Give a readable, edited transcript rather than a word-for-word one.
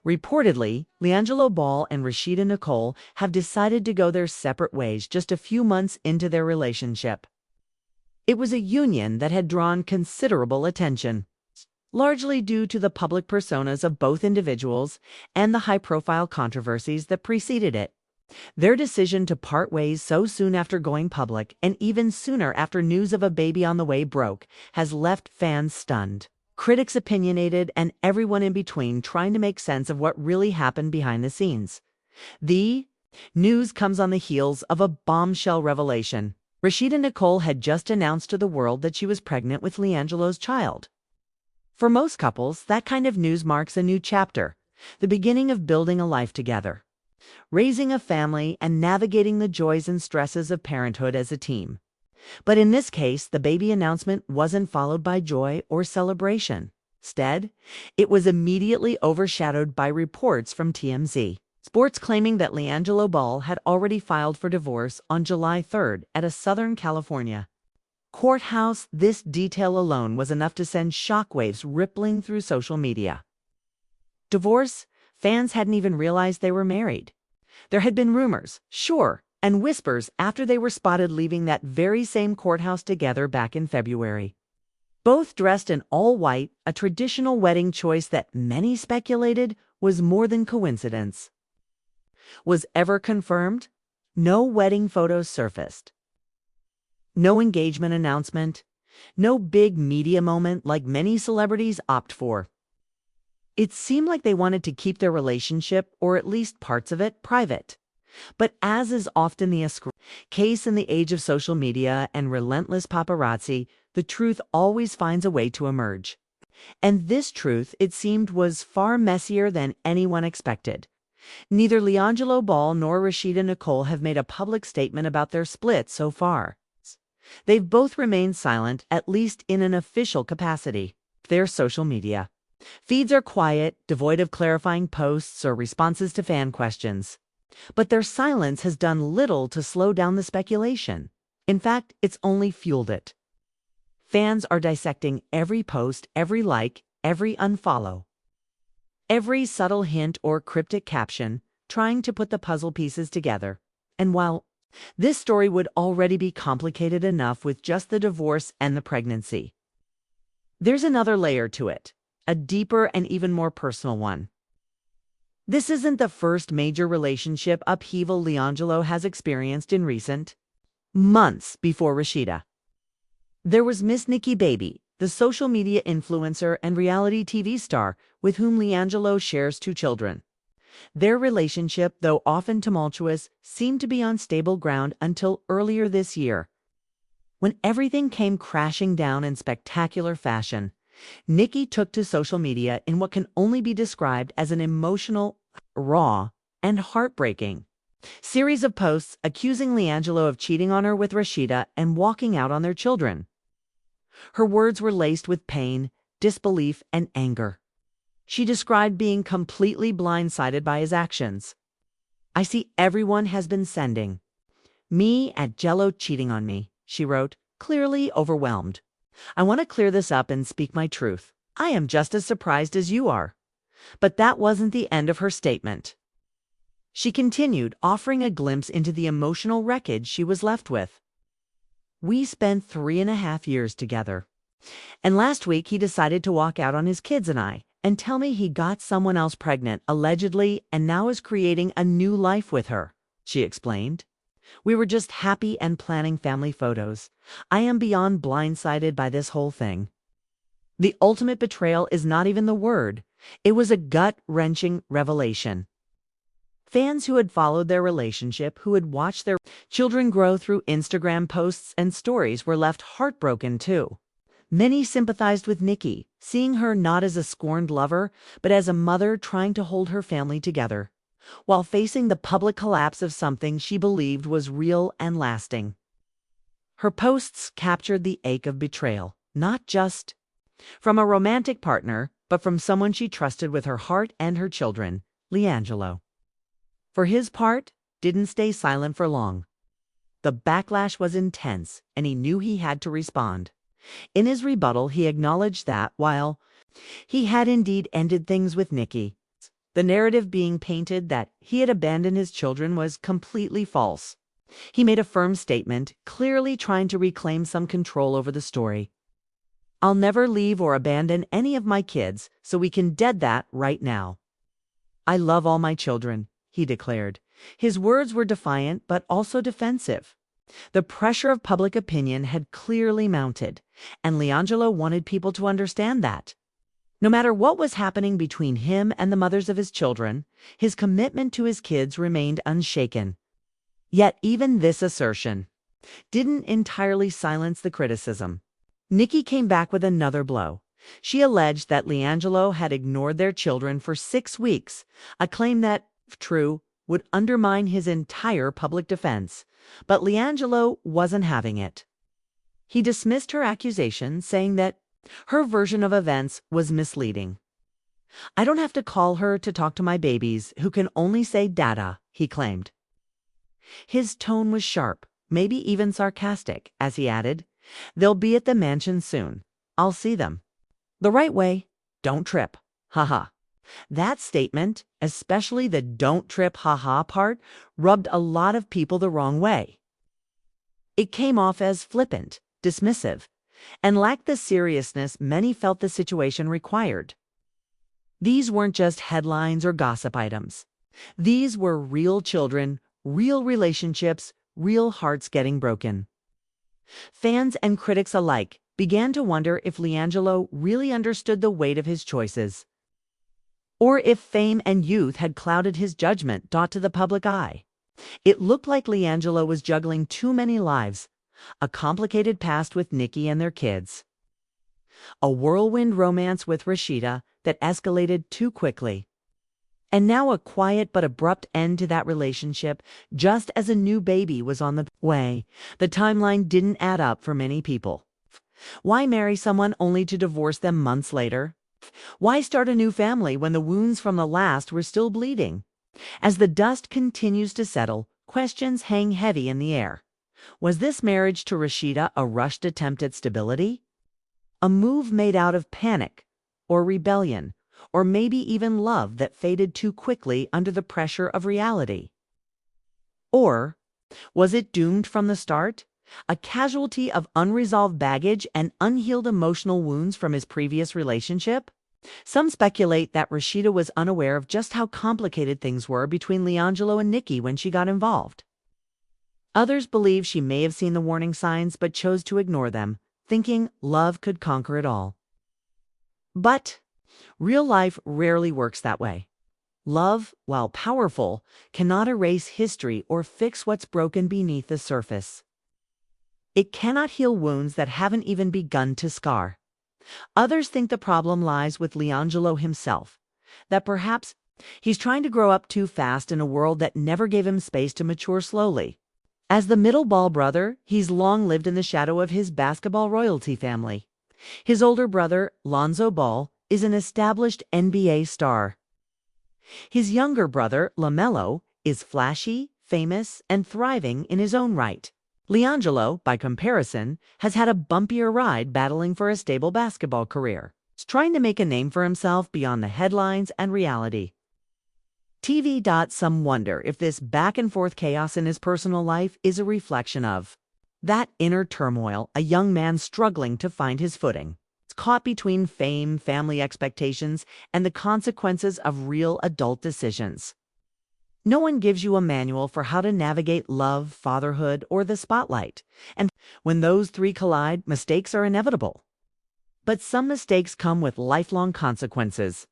Reportedly, LiAngelo Ball and Rashida Nicole have decided to go their separate ways just a few months into their relationship. It was a union that had drawn considerable attention, largely due to the public personas of both individuals and the high-profile controversies that preceded it. Their decision to part ways so soon after going public, and even sooner after news of a baby on the way broke, has left fans stunned, critics opinionated, and everyone in between trying to make sense of what really happened behind the scenes. The news comes on the heels of a bombshell revelation. Rashida Nicole had just announced to the world that she was pregnant with LiAngelo's child. For most couples, that kind of news marks a new chapter, the beginning of building a life together, raising a family, and navigating the joys and stresses of parenthood as a team. But in this case, the baby announcement wasn't followed by joy or celebration. Instead, it was immediately overshadowed by reports from TMZ Sports claiming that LiAngelo Ball had already filed for divorce on July 3rd at a Southern California courthouse. This detail alone was enough to send shockwaves rippling through social media. Divorce? Fans hadn't even realized they were married. There had been rumors, sure, and whispers after they were spotted leaving that very same courthouse together back in February. Both dressed in all white, a traditional wedding choice that many speculated was more than coincidence. Was ever confirmed? No wedding photos surfaced. No engagement announcement. No big media moment like many celebrities opt for. It seemed like they wanted to keep their relationship, or at least parts of it, private. But as is often the case in the age of social media and relentless paparazzi, the truth always finds a way to emerge. And this truth, it seemed, was far messier than anyone expected. Neither LiAngelo Ball nor Rashida Nicole have made a public statement about their split so far. They've both remained silent, at least in an official capacity. Their social media feeds are quiet, devoid of clarifying posts or responses to fan questions. But their silence has done little to slow down the speculation. In fact, it's only fueled it. Fans are dissecting every post, every like, every unfollow, every subtle hint or cryptic caption, trying to put the puzzle pieces together. And while this story would already be complicated enough with just the divorce and the pregnancy, there's another layer to it, a deeper and even more personal one. This isn't the first major relationship upheaval LiAngelo has experienced in recent months. Before Rashida, there was Miss Nikki Baby, the social media influencer and reality TV star with whom LiAngelo shares 2 children. Their relationship, though often tumultuous, seemed to be on stable ground until earlier this year, when everything came crashing down in spectacular fashion. Nikki took to social media in what can only be described as an emotional, raw, and heartbreaking series of posts accusing LiAngelo of cheating on her with Rashida and walking out on their children. Her words were laced with pain, disbelief, and anger. She described being completely blindsided by his actions. "I see everyone has been sending me at Jello cheating on me," she wrote, clearly overwhelmed. "I want to clear this up and speak my truth. I am just as surprised as you are." But that wasn't the end of her statement. She continued, offering a glimpse into the emotional wreckage she was left with. "We spent 3.5 years together. And last week he decided to walk out on his kids and I, and tell me he got someone else pregnant, allegedly, and now is creating a new life with her," she explained. "We were just happy and planning family photos. I am beyond blindsided by this whole thing." The ultimate betrayal is not even the word. It was a gut-wrenching revelation. Fans who had followed their relationship, who had watched their children grow through Instagram posts and stories, were left heartbroken too. Many sympathized with Nikki, seeing her not as a scorned lover, but as a mother trying to hold her family together, while facing the public collapse of something she believed was real and lasting. Her posts captured the ache of betrayal, not just from a romantic partner, but from someone she trusted with her heart and her children, LiAngelo. For his part, didn't stay silent for long. The backlash was intense, and he knew he had to respond. In his rebuttal, he acknowledged that, while he had indeed ended things with Nikki, The narrative being painted that he had abandoned his children was completely false. He made a firm statement, clearly trying to reclaim some control over the story. "I'll never leave or abandon any of my kids, so we can dead that right now. I love all my children," he declared. His words were defiant but also defensive. The pressure of public opinion had clearly mounted, and LiAngelo wanted people to understand that. No matter what was happening between him and the mothers of his children, his commitment to his kids remained unshaken. Yet even this assertion didn't entirely silence the criticism. Nikki came back with another blow. She alleged that LiAngelo had ignored their children for 6 weeks, a claim that, if true, would undermine his entire public defense. But LiAngelo wasn't having it. He dismissed her accusation, saying that her version of events was misleading. "I don't have to call her to talk to my babies, who can only say dada," he claimed. His tone was sharp, maybe even sarcastic, as he added, "They'll be at the mansion soon. I'll see them. The right way. Don't trip. Haha." That statement, especially the "don't trip, haha" part, rubbed a lot of people the wrong way. It came off as flippant, dismissive, and lacked the seriousness many felt the situation required. These weren't just headlines or gossip items. These were real children, real relationships, real hearts getting broken. Fans and critics alike began to wonder if LiAngelo really understood the weight of his choices, or if fame and youth had clouded his judgment taught to the public eye. It looked like LiAngelo was juggling too many lives, a complicated past with Nikki and their kids, a whirlwind romance with Rashida that escalated too quickly, and now a quiet but abrupt end to that relationship just as a new baby was on the way. The timeline didn't add up for many people. Why marry someone only to divorce them months later? Why start a new family when the wounds from the last were still bleeding? As the dust continues to settle, questions hang heavy in the air. Was this marriage to Rashida a rushed attempt at stability? A move made out of panic or rebellion, or maybe even love that faded too quickly under the pressure of reality? Or was it doomed from the start? A casualty of unresolved baggage and unhealed emotional wounds from his previous relationship? Some speculate that Rashida was unaware of just how complicated things were between LiAngelo and Nikki when she got involved. Others believe she may have seen the warning signs but chose to ignore them, thinking love could conquer it all. But real life rarely works that way. Love, while powerful, cannot erase history or fix what's broken beneath the surface. It cannot heal wounds that haven't even begun to scar. Others think the problem lies with LiAngelo himself, that perhaps he's trying to grow up too fast in a world that never gave him space to mature slowly. As the middle ball brother, he's long lived in the shadow of his basketball royalty family. His older brother, Lonzo Ball, is an established NBA star. His younger brother, LaMelo, is flashy, famous, and thriving in his own right. LiAngelo, by comparison, has had a bumpier ride battling for a stable basketball career. He's trying to make a name for himself beyond the headlines and reality. Some wonder if this back-and-forth chaos in his personal life is a reflection of that inner turmoil, a young man struggling to find his footing. It's caught between fame, family expectations, and the consequences of real adult decisions. No one gives you a manual for how to navigate love, fatherhood, or the spotlight. And when those three collide, mistakes are inevitable. But some mistakes come with lifelong consequences.